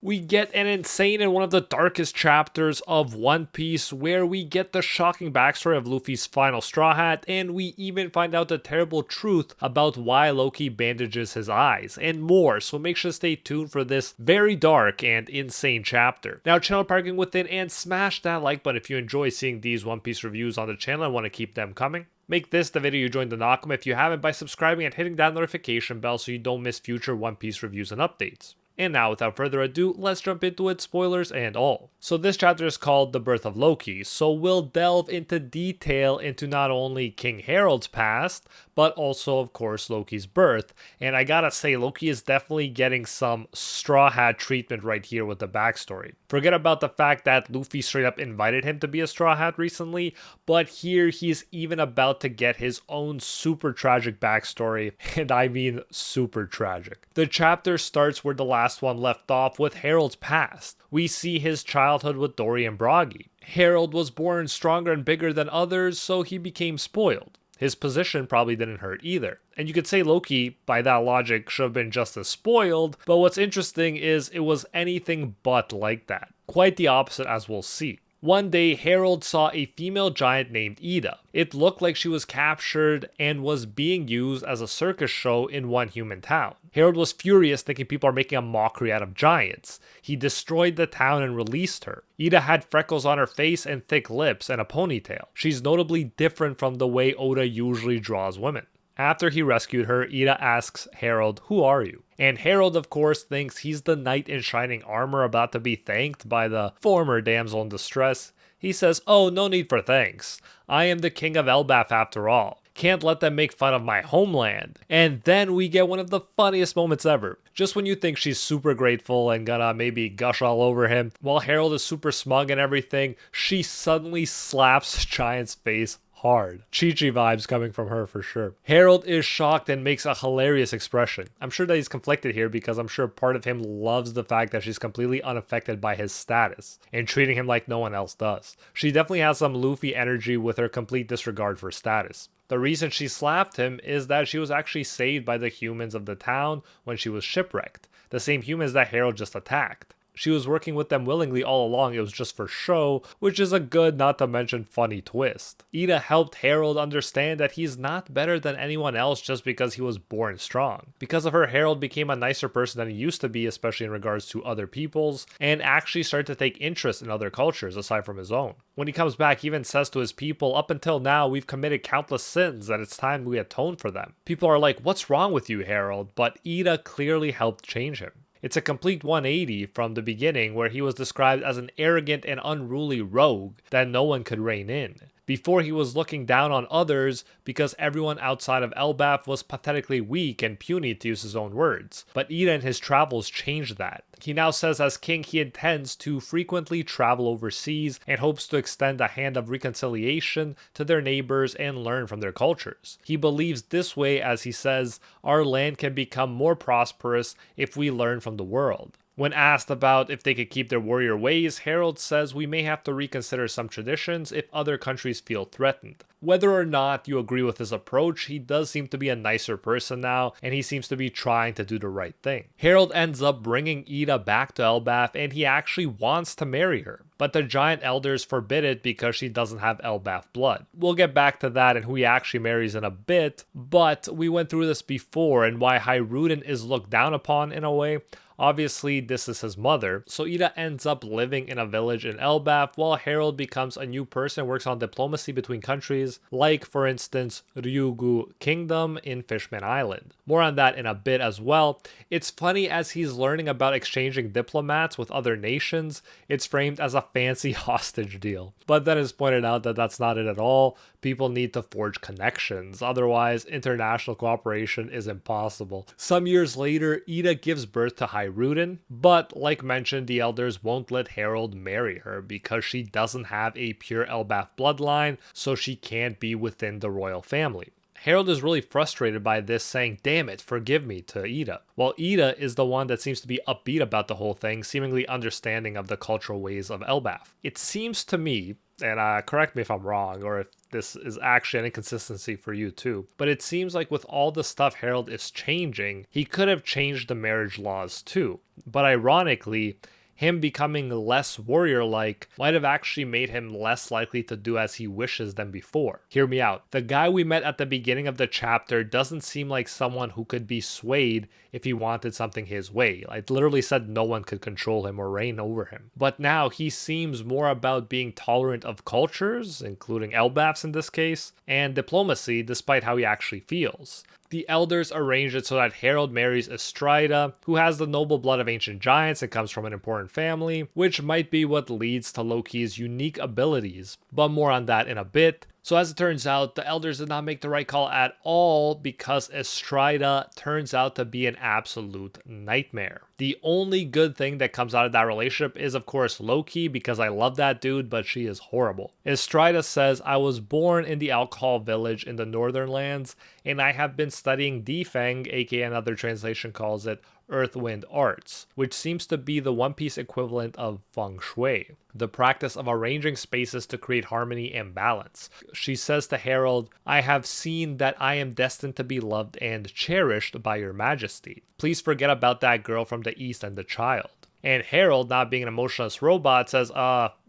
We get an insane and one of the darkest chapters of One Piece where we get the shocking backstory of Luffy's final Straw Hat, and we even find out the terrible truth about why Loki bandages his eyes, and more, so make sure to stay tuned for this very dark and insane chapter. Now, channel parking within, and smash that like button if you enjoy seeing these One Piece reviews on the channel and want to keep them coming. Make this the video you join the Nakama if you haven't by subscribing and hitting that notification bell so you don't miss future One Piece reviews and updates. And now, without further ado, let's jump into it, spoilers and all. So this chapter is called The Birth of Loki, so we'll delve into detail into not only King Harold's past, but also, of course, Loki's birth. And I gotta say, Loki is definitely getting some Straw Hat treatment right here with the backstory. Forget about the fact that Luffy straight up invited him to be a Straw Hat recently, but here he's even about to get his own super tragic backstory, and I mean super tragic. The chapter starts where the last one left off with Harold's past. We see his childhood with Dory and Broggy. Harold was born stronger and bigger than others, so he became spoiled. His position probably didn't hurt either. And you could say Loki, by that logic, should have been just as spoiled, but what's interesting is it was anything but like that. Quite the opposite, as we'll see. One day, Harold saw a female giant named Ida. It looked like she was captured and was being used as a circus show in one human town. Harold was furious, thinking people are making a mockery out of giants. He destroyed the town and released her. Ida had freckles on her face and thick lips and a ponytail. She's notably different from the way Oda usually draws women. After he rescued her, Ida asks Harold, "Who are you?" And Harold, of course, thinks he's the knight in shining armor about to be thanked by the former damsel in distress. He says, "Oh, no need for thanks. I am the king of Elbaf after all. Can't let them make fun of my homeland." And then we get one of the funniest moments ever. Just when you think she's super grateful and gonna maybe gush all over him, while Harold is super smug and everything, she suddenly slaps Giant's face hard. Chi-Chi vibes coming from her for sure. Harold is shocked and makes a hilarious expression. I'm sure that he's conflicted here because I'm sure part of him loves the fact that she's completely unaffected by his status and treating him like no one else does. She definitely has some Luffy energy with her complete disregard for status. The reason she slapped him is that she was actually saved by the humans of the town when she was shipwrecked. The same humans that Harold just attacked. She was working with them willingly all along, it was just for show, which is a good, not to mention funny twist. Ida helped Harold understand that he's not better than anyone else just because he was born strong. Because of her, Harold became a nicer person than he used to be, especially in regards to other people's, and actually started to take interest in other cultures aside from his own. When he comes back, he even says to his people, "Up until now, we've committed countless sins, that it's time we atone for them." People are like, "What's wrong with you, Harold?" But Ida clearly helped change him. It's a complete 180 from the beginning, where he was described as an arrogant and unruly rogue that no one could rein in. Before, he was looking down on others because everyone outside of Elbaf was pathetically weak and puny, to use his own words. But Ida in his travels changed that. He now says as king he intends to frequently travel overseas and hopes to extend a hand of reconciliation to their neighbors and learn from their cultures. He believes this way, as he says, our land can become more prosperous if we learn from the world. When asked about if they could keep their warrior ways, Harold says we may have to reconsider some traditions if other countries feel threatened. Whether or not you agree with his approach, he does seem to be a nicer person now, and he seems to be trying to do the right thing. Harold ends up bringing Ida back to Elbaf, and he actually wants to marry her. But the giant elders forbid it because she doesn't have Elbaf blood. We'll get back to that and who he actually marries in a bit, but we went through this before and why Hiruden is looked down upon in a way. Obviously, this is his mother, so Ida ends up living in a village in Elbaf while Harold becomes a new person and works on diplomacy between countries, like, for instance, Ryugu Kingdom in Fishman Island. More on that in a bit as well. It's funny, as he's learning about exchanging diplomats with other nations, it's framed as a fancy hostage deal. But then it's pointed out that that's not it at all. People need to forge connections, otherwise international cooperation is impossible. Some years later, Ida gives birth to Hiruden, but like mentioned, the elders won't let Harold marry her because she doesn't have a pure Elbaf bloodline, so she can't be within the royal family. Harold is really frustrated by this, saying, "Damn it, forgive me," to Ida. While Ida is the one that seems to be upbeat about the whole thing, seemingly understanding of the cultural ways of Elbaf. It seems to me And correct me if I'm wrong, or if this is actually an inconsistency for you too. But it seems like with all the stuff Harold is changing, he could have changed the marriage laws too. But ironically, him becoming less warrior like might have actually made him less likely to do as he wishes than before. Hear me out. The guy we met at the beginning of the chapter doesn't seem like someone who could be swayed if he wanted something his way. I literally said no one could control him or reign over him. But now he seems more about being tolerant of cultures, including Elbaf's in this case, and diplomacy despite how he actually feels. The elders arrange it so that Harold marries Estrida, who has the noble blood of ancient giants and comes from an important family, which might be what leads to Loki's unique abilities, but more on that in a bit. So as it turns out, the elders did not make the right call at all because Estrida turns out to be an absolute nightmare. The only good thing that comes out of that relationship is of course Loki, because I love that dude, but she is horrible. Estrida says, I was born in the alcohol village in the northern lands, and I have been studying Defeng, aka another translation calls it Earth Wind Arts, which seems to be the One Piece equivalent of feng shui, the practice of arranging spaces to create harmony and balance. She says to Harold, I have seen that I am destined to be loved and cherished by your majesty. Please forget about that girl from the east and the child. And Harold, not being an emotionless robot, says,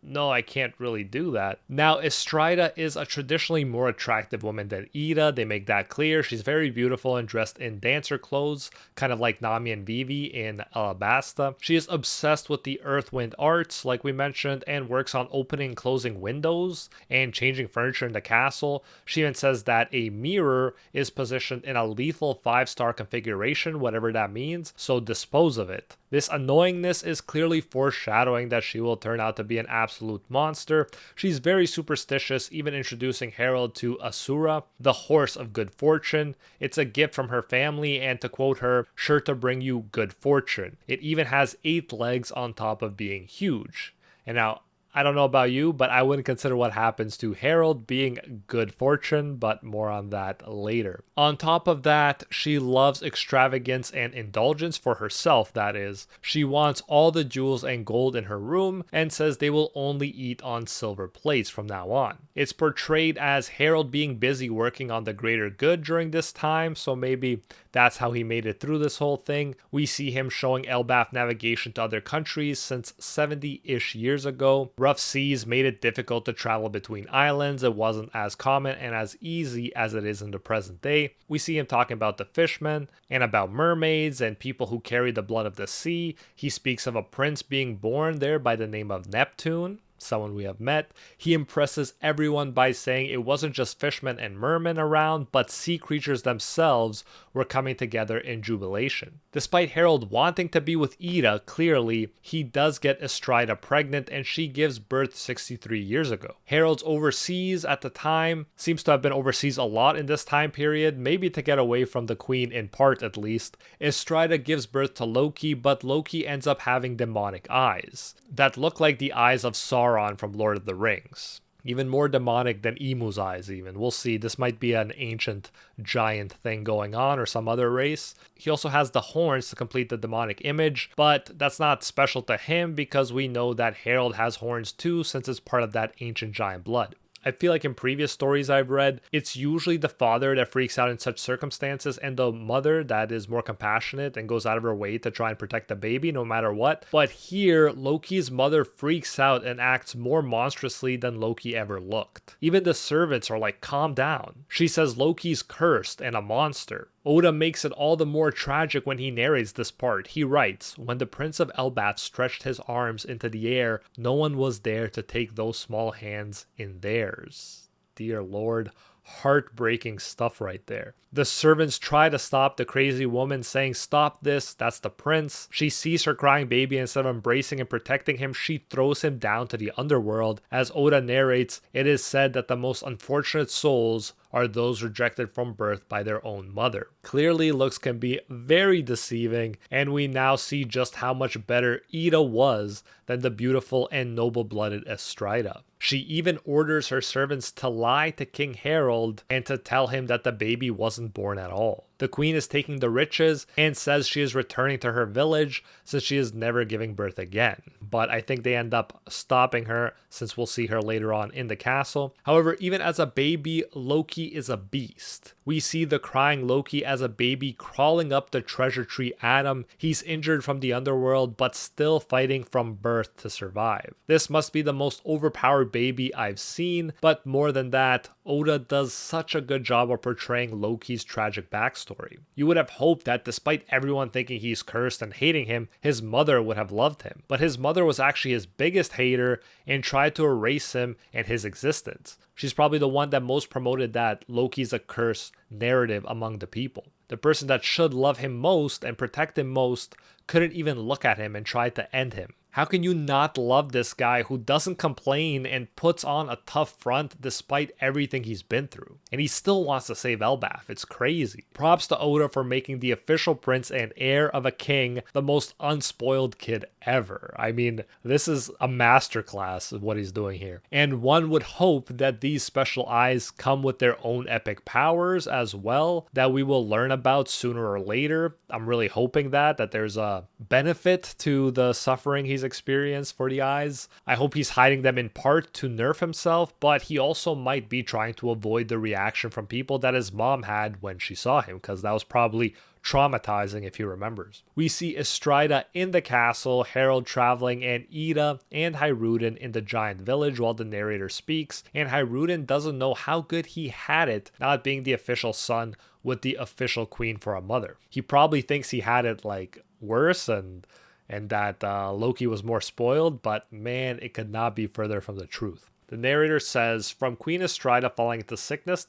no, I can't really do that. Now, Estrida is a traditionally more attractive woman than Ida. They make that clear. She's very beautiful and dressed in dancer clothes, kind of like Nami and Vivi in Alabasta. She is obsessed with the earth wind arts, like we mentioned, and works on opening and closing windows and changing furniture in the castle. She even says that a mirror is positioned in a lethal 5-star configuration, whatever that means, so dispose of it. This annoyingness is clearly foreshadowing that she will turn out to be an absolute monster. She's very superstitious, even introducing Harold to Asura, the horse of good fortune. It's a gift from her family, and to quote her, sure to bring you good fortune. It even has 8 legs on top of being huge. And now, I don't know about you, but I wouldn't consider what happens to Harold being good fortune, but more on that later. On top of that, she loves extravagance and indulgence for herself, that is. She wants all the jewels and gold in her room and says they will only eat on silver plates from now on. It's portrayed as Harold being busy working on the greater good during this time, so maybe that's how he made it through this whole thing. We see him showing Elbaf navigation to other countries since 70-ish years ago. Rough seas made it difficult to travel between islands. It wasn't as common and as easy as it is in the present day. We see him talking about the fishmen and about mermaids and people who carry the blood of the sea. He speaks of a prince being born there by the name of Neptune, someone we have met. He impresses everyone by saying it wasn't just fishmen and mermen around, but sea creatures themselves were coming together in jubilation. Despite Harold wanting to be with Ida, clearly, he does get Estrida pregnant and she gives birth 63 years ago. Harold's overseas at the time, seems to have been overseas a lot in this time period, maybe to get away from the queen in part at least. Estrida gives birth to Loki, but Loki ends up having demonic eyes that look like the eyes of Sauron from Lord of the Rings. Even more demonic than Emu's eyes even. We'll see. This might be an ancient giant thing going on or some other race. He also has the horns to complete the demonic image, but that's not special to him because we know that Harold has horns too since it's part of that ancient giant blood. I feel like in previous stories I've read, it's usually the father that freaks out in such circumstances and the mother that is more compassionate and goes out of her way to try and protect the baby no matter what. But here, Loki's mother freaks out and acts more monstrously than Loki ever looked. Even the servants are like, calm down. She says Loki's cursed and a monster. Oda makes it all the more tragic when he narrates this part. He writes, when the Prince of Elbaf stretched his arms into the air, no one was there to take those small hands in theirs. Dear Lord, heartbreaking stuff right there. The servants try to stop the crazy woman, saying, stop this, that's the prince. She sees her crying baby, and instead of embracing and protecting him, she throws him down to the underworld. As Oda narrates, it is said that the most unfortunate souls are those rejected from birth by their own mother. Clearly, looks can be very deceiving, and we now see just how much better Ida was than the beautiful and noble-blooded Estrida. She even orders her servants to lie to King Harold and to tell him that the baby wasn't born at all. The queen is taking the riches and says she is returning to her village since she is never giving birth again. But I think they end up stopping her since we'll see her later on in the castle. However, even as a baby, Loki is a beast. We see the crying Loki as a baby crawling up the treasure tree at him. He's injured from the underworld but still fighting from birth to survive. This must be the most overpowered baby I've seen, but more than that, Oda does such a good job of portraying Loki's tragic backstory. You would have hoped that despite everyone thinking he's cursed and hating him, his mother would have loved him. But his mother was actually his biggest hater and tried to erase him and his existence. She's probably the one that most promoted that Loki's a curse narrative among the people. The person that should love him most and protect him most couldn't even look at him and tried to end him. How can you not love this guy who doesn't complain and puts on a tough front despite everything he's been through? And he still wants to save Elbaf. It's crazy. Props to Oda for making the official prince and heir of a king the most unspoiled kid ever. I mean, this is a masterclass of what he's doing here. And one would hope that these special eyes come with their own epic powers as well that we will learn about sooner or later. I'm really hoping that there's a benefit to the suffering he's experienced for the eyes. I hope he's hiding them in part to nerf himself, but he also might be trying to avoid the reaction from people that his mom had when she saw him, because that was probably traumatizing if he remembers. We see Estrida in the castle, Harold traveling, and Ida and Hyruden in the giant village while the narrator speaks, and Hyruden doesn't know how good he had it not being the official son with the official queen for a mother. He probably thinks he had it like worse and that Loki was more spoiled, but man, it could not be further from the truth. The narrator says, from Queen Estrida falling into sickness, ...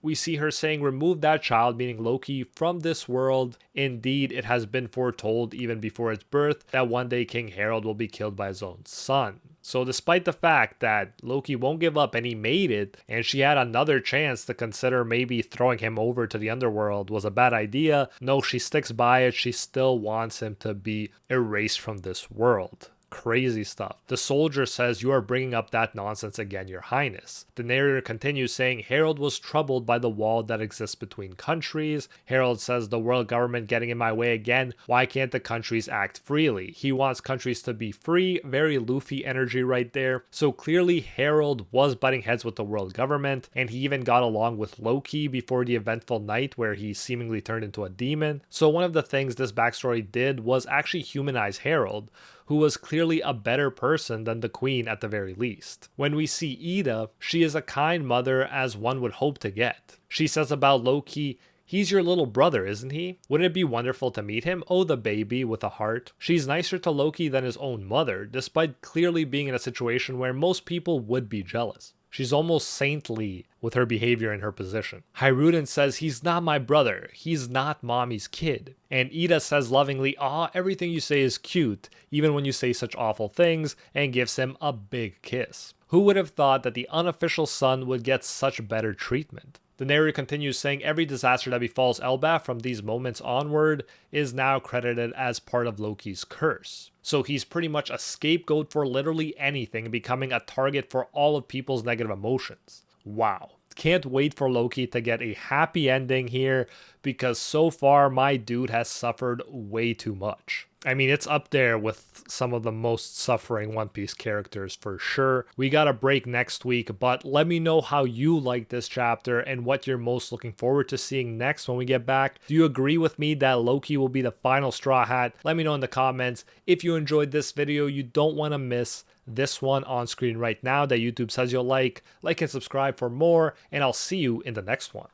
we see her saying, remove that child, meaning Loki, from this world. Indeed, it has been foretold even before its birth that one day King Harold will be killed by his own son. So despite the fact that Loki won't give up and he made it, and she had another chance to consider maybe throwing him over to the underworld was a bad idea, no, she sticks by it. She still wants him to be erased from this world. Crazy stuff. The soldier says, you are bringing up that nonsense again, your highness. The narrator continues saying, Harold was troubled by the wall that exists between countries. Harold says, the world government getting in my way again. Why can't the countries act freely? He wants countries to be free. Very Luffy energy right there. So clearly Harold was butting heads with the world government, and he even got along with Loki before the eventful night where he seemingly turned into a demon. So one of the things this backstory did was actually humanize Harold, who was clearly a better person than the queen at the very least. When we see Ida, she is a kind mother as one would hope to get. She says about Loki, he's your little brother, isn't he? Wouldn't it be wonderful to meet him? Oh, the baby with a heart. She's nicer to Loki than his own mother, despite clearly being in a situation where most people would be jealous. She's almost saintly with her behavior and her position. Hyruden says, he's not my brother. He's not mommy's kid. And Ida says lovingly, everything you say is cute, even when you say such awful things, and gives him a big kiss. Who would have thought that the unofficial son would get such better treatment? The narrator continues saying every disaster that befalls Elbaf from these moments onward is now credited as part of Loki's curse. So he's pretty much a scapegoat for literally anything, becoming a target for all of people's negative emotions. Wow. Can't wait for Loki to get a happy ending here, because so far my dude has suffered way too much. I mean, it's up there with some of the most suffering One Piece characters for sure. We got a break next week, but let me know how you like this chapter and what you're most looking forward to seeing next when we get back. Do you agree with me that Loki will be the final Straw Hat? Let me know in the comments. If you enjoyed this video, you don't want to miss this one on screen right now that YouTube says you'll like and subscribe for more, and I'll see you in the next one.